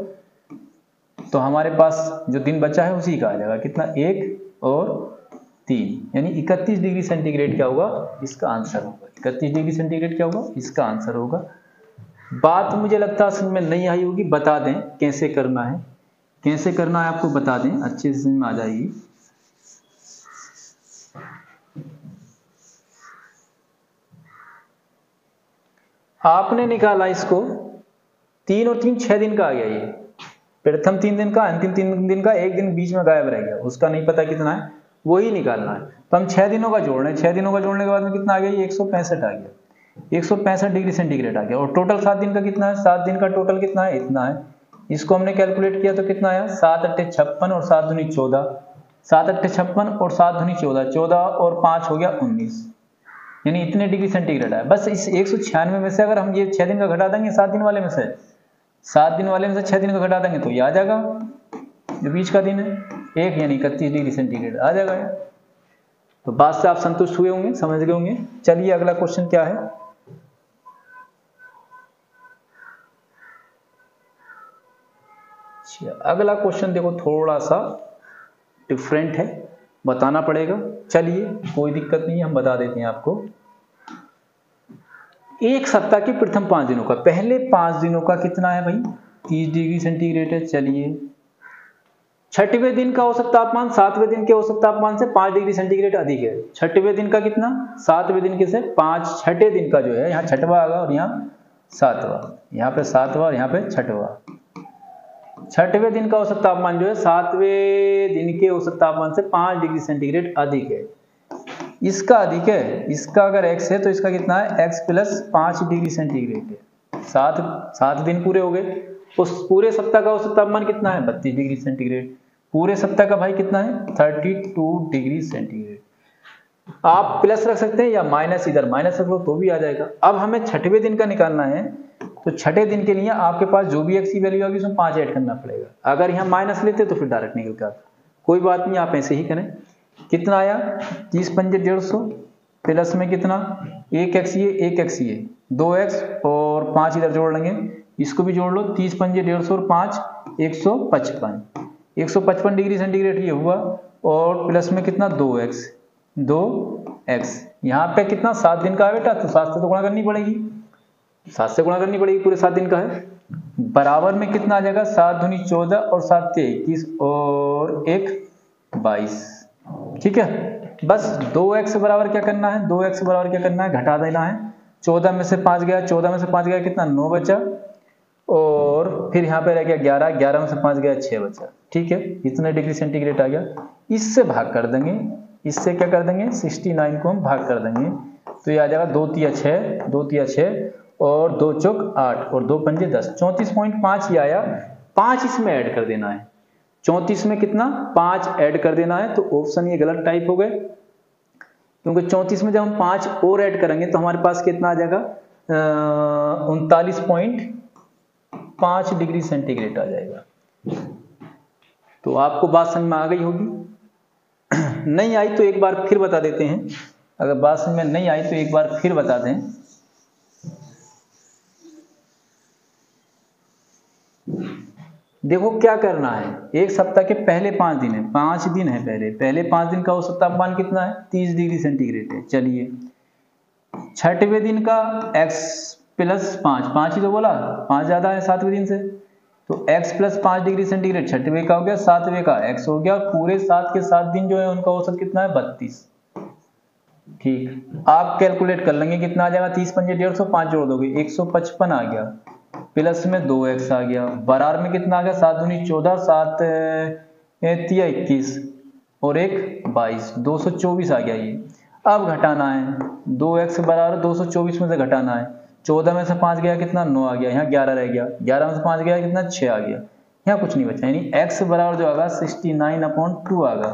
तो हमारे पास जो दिन बचा है उसी का आ जाएगा। कितना? 1 और 3, यानी 31 डिग्री सेंटीग्रेड क्या होगा? इसका आंसर होगा। 31 डिग्री सेंटीग्रेड क्या होगा? इसका आंसर होगा। बात मुझे लगता है समझ में नहीं आई होगी, बता दें कैसे करना है। कैसे करना है आपको बता दें, अच्छे से समझ में आ जाएगी। आपने निकाला इसको, 3 और 3 6 दिन का आ गया। ये प्रथम 3 दिन का, अंतिम 3 दिन का, एक दिन बीच में गायब रह गया, उसका नहीं पता कितना है, वही निकालना है। तो हम 6 दिनों का जोड़ रहे हैं। 6 दिनों का जोड़ने के बाद में कितना आ गया? ये 165 आ गया। 165 डिग्री सेंटीग्रेड आ गया। और टोटल 7 दिन का कितना है? 7 दिन का टोटल कितना है? इतना है। इसको हमने कैलकुलेट किया तो कितना आया? 7 अट्ठे 56 और 7 दूनी 14, 7 अट्ठे 56 और 7 दूनी 14, 14 और 5 हो गया 19, यानी इतने डिग्री सेंटीग्रेड है। बस इस 196 में से अगर हम ये 6 दिन का घटा देंगे 7 दिन वाले में से, 7 दिन वाले में से 6 दिन का घटा देंगे तो ये आ जाएगा जो बीच का दिन है, 1, यानी 31 डिग्री सेंटीग्रेड आ जाएगा। तो बात से आप संतुष्ट हुए होंगे, समझ गए होंगे। चलिए अगला क्वेश्चन क्या है। अगला क्वेश्चन देखो थोड़ा सा डिफरेंट है, बताना पड़ेगा। चलिए कोई दिक्कत नहीं है, हम बता देते हैं आपको। एक सप्ताह के प्रथम 5 दिनों का, पहले 5 दिनों का कितना है भाई? 30 डिग्री सेंटीग्रेड है। चलिए, छठवें दिन का औसत तापमान 7वें दिन के औसत तापमान से 5 डिग्री सेंटीग्रेड अधिक है। छठवें दिन का कितना? 7वें दिन के से 5, छठे दिन का जो है, यहाँ छठवा आगा और यहाँ 7वां, यहाँ पे 7वां और यहाँ पे 6वां। छठवें दिन का औसत तापमान जो है 7वें दिन के औसत तापमान से 5 डिग्री सेंटीग्रेड अधिक है। इसका अधिक है, इसका अगर x है तो इसका कितना है? x प्लस 5 डिग्री सेंटीग्रेड है। 7 दिन पूरे हो गए। उस पूरे सप्ताह का औसत तापमान कितना है? 32 डिग्री सेंटीग्रेड। पूरे सप्ताह का भाई कितना है? 32 डिग्री सेंटीग्रेड। आप प्लस रख सकते हैं या माइनस, इधर माइनस रख लो तो भी आ जाएगा। अब हमें छठवें दिन का निकालना है तो छठे दिन के लिए आपके पास जो भी x की वैल्यू होगी उसमें 5 ऐड करना पड़ेगा। अगर यहाँ माइनस लेते तो फिर डायरेक्ट निकल जाता। कोई बात नहीं, आप ऐसे ही करें। कितना आया? 30 पंजे 150 प्लस में कितना? 1x ये 1x ये 2x और 5 इधर जोड़ लेंगे, इसको भी जोड़ लो। 30 पंजे 150 और 5 155, 155 डिग्री सेंटीग्रेड ये हुआ। और प्लस में कितना? 2x, 2x। यहाँ पे कितना? 7 दिन का है बेटा, तो 7 से तो गुणा करनी पड़ेगी, 7 से गुणा करनी पड़ेगी, पूरे 7 दिन का है। बराबर में कितना आ जाएगा? 7 दूनी 14 और 7 21 और 1 22। ठीक है, बस 2x बराबर क्या करना है? 2x बराबर क्या करना है? घटा देना है। 14 में से 5 गया, 14 में से 5 गया कितना? 9 बचा। और फिर यहाँ पे रह गया 11, 11 में से 5 गया 6 बचा। ठीक है, इतने डिग्री सेंटीग्रेड आ गया। इससे भाग कर देंगे इससे क्या कर देंगे 69 को हम भाग कर देंगे, तो ये आ जाएगा 2 तिया 6, 2 तिया 6 और 2 चौक 8 और 2 पंजे 10, 34.5 ये आया। 5 इसमें ऐड कर देना है, 34 में कितना 5 ऐड कर देना है, तो ऑप्शन ये गलत टाइप हो गए, क्योंकि 34 में जब हम 5 और ऐड करेंगे तो हमारे पास कितना आ जाएगा 39.5 डिग्री सेंटीग्रेड आ जाएगा। तो आपको बात समझ में आ गई होगी। नहीं आई तो एक बार फिर बता देते हैं, अगर बात समझ में नहीं आई तो एक बार फिर बता दें। देखो क्या करना है, एक सप्ताह के पहले 5 दिन है, 5 दिन है, पहले 5 दिन का औसत तापमान कितना है 30 डिग्री सेंटीग्रेड है। चलिए छठवें दिन का x प्लस 5 ही तो बोला, 5 ज्यादा है 7वें दिन से, तो x प्लस 5 डिग्री सेंटीग्रेड छठवें का हो गया, 7वें का x हो गया, पूरे 7 के 7 दिन जो है उनका औसत कितना है 32। ठीक, आप कैलकुलेट कर लेंगे कितना आ जाएगा, 30 पंजे 150, 5 जोड़ दोगे 155 आ गया, प्लस में 2x आ गया, बराबर में कितना आ गया 7 दूनी 14, 7 तिया 21 और 1 22, 224 आ गया ये। अब घटाना है, 2x बराबर 224 में से घटाना है, 14 में से 5 गया कितना 9 आ गया, यहाँ 11 रह गया, 11 में से 5 गया कितना 6 आ गया, यहाँ कुछ नहीं बचा, यानी x बराबर जो आगा 69/2 आगा।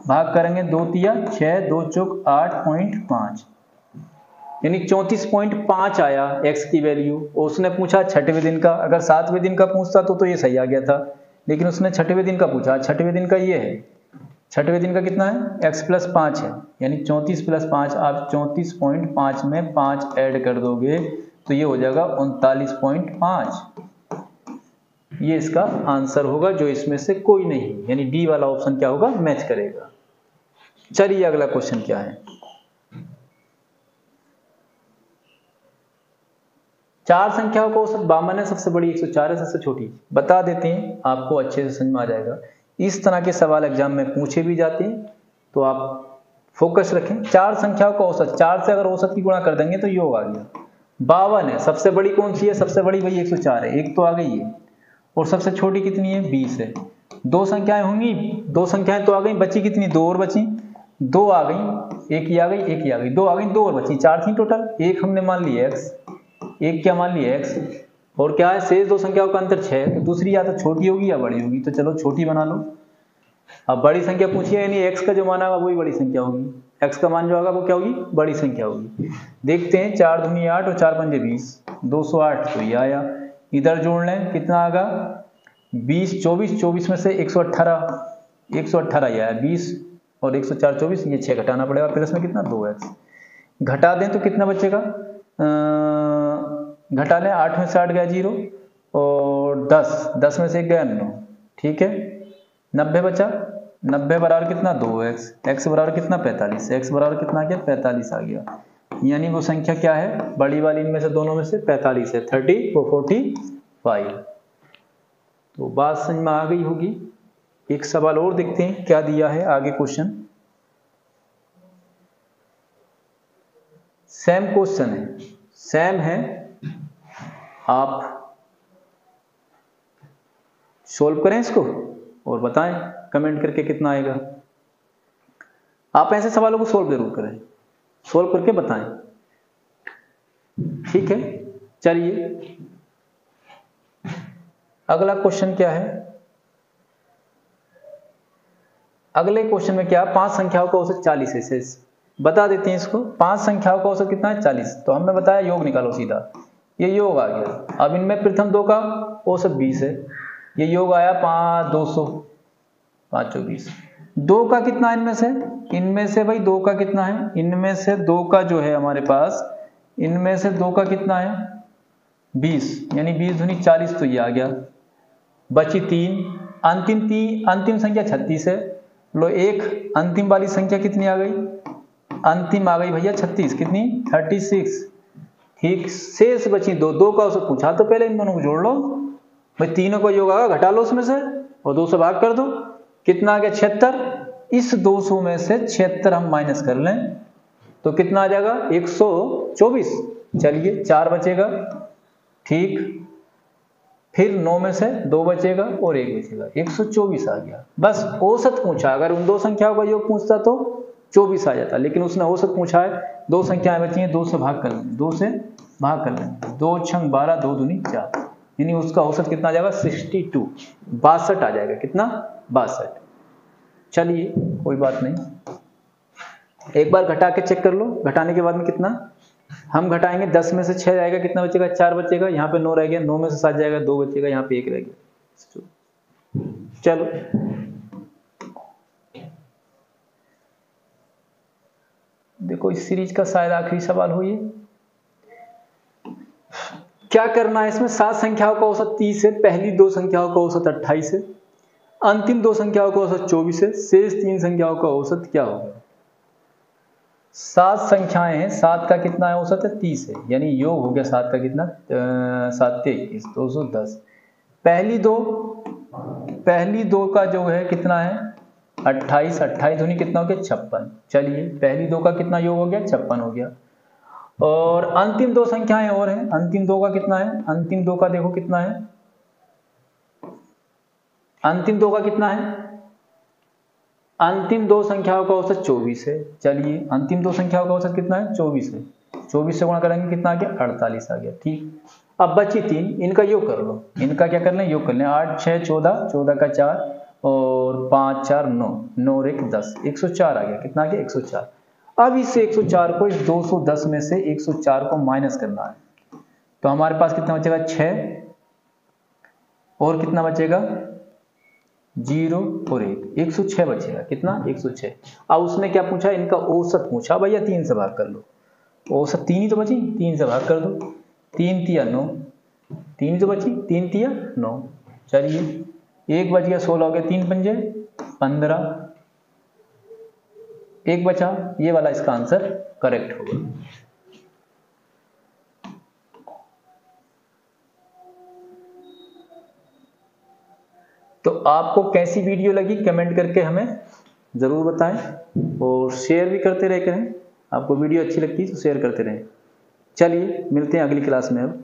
भाग करेंगे 2 तिया 6, 2 चौक 8.5, यानी 34.5 आया x की वैल्यू। उसने पूछा छठवें दिन का, अगर 7वें दिन का पूछता तो ये सही आ गया था, लेकिन उसने छठवें दिन का पूछा, छठवें दिन का ये है, छठवें दिन का कितना है x प्लस 5 है, यानी 34 प्लस 5, आप 34.5 में 5 ऐड कर दोगे तो ये हो जाएगा 39.5। ये इसका आंसर होगा, जो इसमें से कोई नहीं, यानी डी वाला ऑप्शन क्या होगा मैच करेगा। चलिए अगला क्वेश्चन क्या है, 4 संख्याओं का औसत 52 है, सबसे बड़ी 104 है, सबसे छोटी बता देते हैं, आपको अच्छे से समझ में आ जाएगा। इस तरह के सवाल एग्जाम में पूछे भी जाते हैं, तो आप फोकस रखें। 4 संख्याओं का औसत, 4 से अगर औसत की गुणा कर देंगे तो योग आ गया, 52 है, सबसे बड़ी कौन सी है, सबसे बड़ी वही 104 है, एक तो आ गई है, और सबसे छोटी कितनी है 20 है। 2 संख्याएं होंगी, 2 संख्याएं तो आ गई, बची कितनी 2 और बची, 2 आ गई, एक ही आ गई, एक ही आ गई, 2 आ गई, 2 और बची, 4 थी टोटल, एक हमने मान ली x, एक क्या मान लिया x, और क्या है शेष 2 संख्याओं का अंतर 6 है, तो दूसरी या तो छोटी होगी या बड़ी होगी, तो चलो छोटी बना लो। अब बड़ी संख्या पूछी है, यानी x का जो मान आएगा वही बड़ी संख्या होगी, x का मान जो आएगा वो क्या होगी बड़ी संख्या होगी। देखते हैं 4 दूनी 8 और 4 पंजे 20, 208, तो ये आया, इधर जोड़ लें कितना आएगा 20 24, 24 में से 118, 118 ये आया, 20 और 104 24, ये 6 घटाना पड़ेगा, प्लस में कितना 2x, घटा दें तो कितना बचेगा, घटा लें 8 में से 8 गया 0 और 10 में से 1 गया 9, ठीक है 90 बचा, 90 बराबर कितना 2x, x बराबर कितना 45, x बराबर कितना गया 45 आ गया, यानी वो संख्या क्या है बड़ी वाली इनमें से दोनों में से 45 है, 30 और 45। तो बात समझ में आ गई होगी। एक सवाल और देखते हैं क्या दिया है आगे क्वेश्चन, सेम क्वेश्चन है, सेम है, आप सोल्व करें इसको और बताएं कमेंट करके कितना आएगा। आप ऐसे सवालों को सोल्व जरूर करें, सोल्व करके बताएं, ठीक है। चलिए अगला क्वेश्चन क्या है, अगले क्वेश्चन में क्या 5 संख्याओं का औसत 40 है, शेष बता देते हैं इसको। 5 संख्याओं का औसत कितना है 40, तो हमने बताया योग निकालो सीधा, ये योग आ गया। अब इनमें प्रथम 2 का औसत 20 है, ये योग आया 5 200 5 24, 2 का कितना है इनमें से भाई 2 का कितना है, इनमें से 2 का जो है हमारे पास, इनमें से 2 का कितना है 20, यानी 20 दूनी 40, तो ये आ गया, बची 3, अंतिम संख्या 36 है, लो एक अंतिम वाली संख्या कितनी आ गई, अंतिम आ गई भैया 36, कितनी 36, ठीक, शेष बची 2 का औसत पूछा तो पहले इन दोनों को जोड़ लो भाई, तीनों का योग आएगा घटा लो उसमें से और 2 से भाग कर दो, कितना आ गया 76, इस 200 में से 76 हम माइनस कर लें तो कितना आ जाएगा 124, चलिए 4 बचेगा, ठीक, फिर 9 में से 2 बचेगा और 1 बचेगा, 124 आ गया। बस औसत पूछा, अगर उन 2 संख्याओं का योग पूछता तो 24 आ जाता, लेकिन उसने औसत पूछा है, दो संख्याएं बची हैं, 2 से भाग कर लें, 2 से भाग कर लें, 2 छंग 12, 2 दूनी 4, यानी उसका औसत कितना आ जाएगा 62, 62 आ जाएगा, कितना 62। चलिए कोई बात नहीं, एक बार घटा के चेक कर लो, घटाने के बाद में कितना हम घटाएंगे, 10 में से 6 जाएगा, कितना बचेगा 4 बचेगा, यहाँ पे 9 रह गया, 9 में से 7 जाएगा 2 बचेगा, यहाँ पे 1 रह गया। चलो देखो इस सीरीज का शायद आखिरी सवाल हो ये, क्या करना है इसमें, 7 संख्याओं का औसत 30 है, पहली 2 संख्याओं का औसत 28 है, अंतिम 2 संख्याओं का औसत 24 है, शेष 3 संख्याओं का औसत क्या होगा। 7 संख्याएं हैं, 7 का कितना है औसत है 30 है, यानी योग हो गया 7 का कितना 7 23 210, पहली दो का जो है कितना है 28, 28 दूनी कितना हो गया 56। चलिए पहली 2 का कितना योग हो गया 56 हो गया, और अंतिम 2 संख्याएं और हैं, अंतिम 2 का कितना है, अंतिम 2 का देखो कितना है, अंतिम 2 का कितना है, अंतिम 2 संख्याओं का औसत 24 है। चलिए अंतिम 2 संख्याओं का औसत कितना है 24 है, 24 से गुणा करेंगे कितना आ गया 48 आ गया। ठीक, अब बची 3, इनका योग कर लो, इनका क्या कर लें योग कर लें, 8 6 14, 14 का 4 और 5 4 9, 9 और 1 10, 104 आ गया, कितना आ गया 104। अब इस 104 को इस 210 में से 104 को माइनस करना है, तो हमारे पास कितना बचेगा 6 और कितना बचेगा 0 और 1, 106 बचेगा, कितना 106। अब उसने क्या पूछा, इनका औसत पूछा, भैया 3 से भाग कर लो, औसत 3 ही तो बची, 3 से भाग कर दो, 3 तिया 9, 3 तो बची, 3 तिया 9। चलिए 1 बच गया 16 हो गया, 3 पंजे 15, 1 बचा, ये वाला इसका आंसर करेक्ट होगा। तो आपको कैसी वीडियो लगी कमेंट करके हमें जरूर बताएं, और शेयर भी करते रह करें, आपको वीडियो अच्छी लगती है तो शेयर करते रहें। चलिए मिलते हैं अगली क्लास में अब।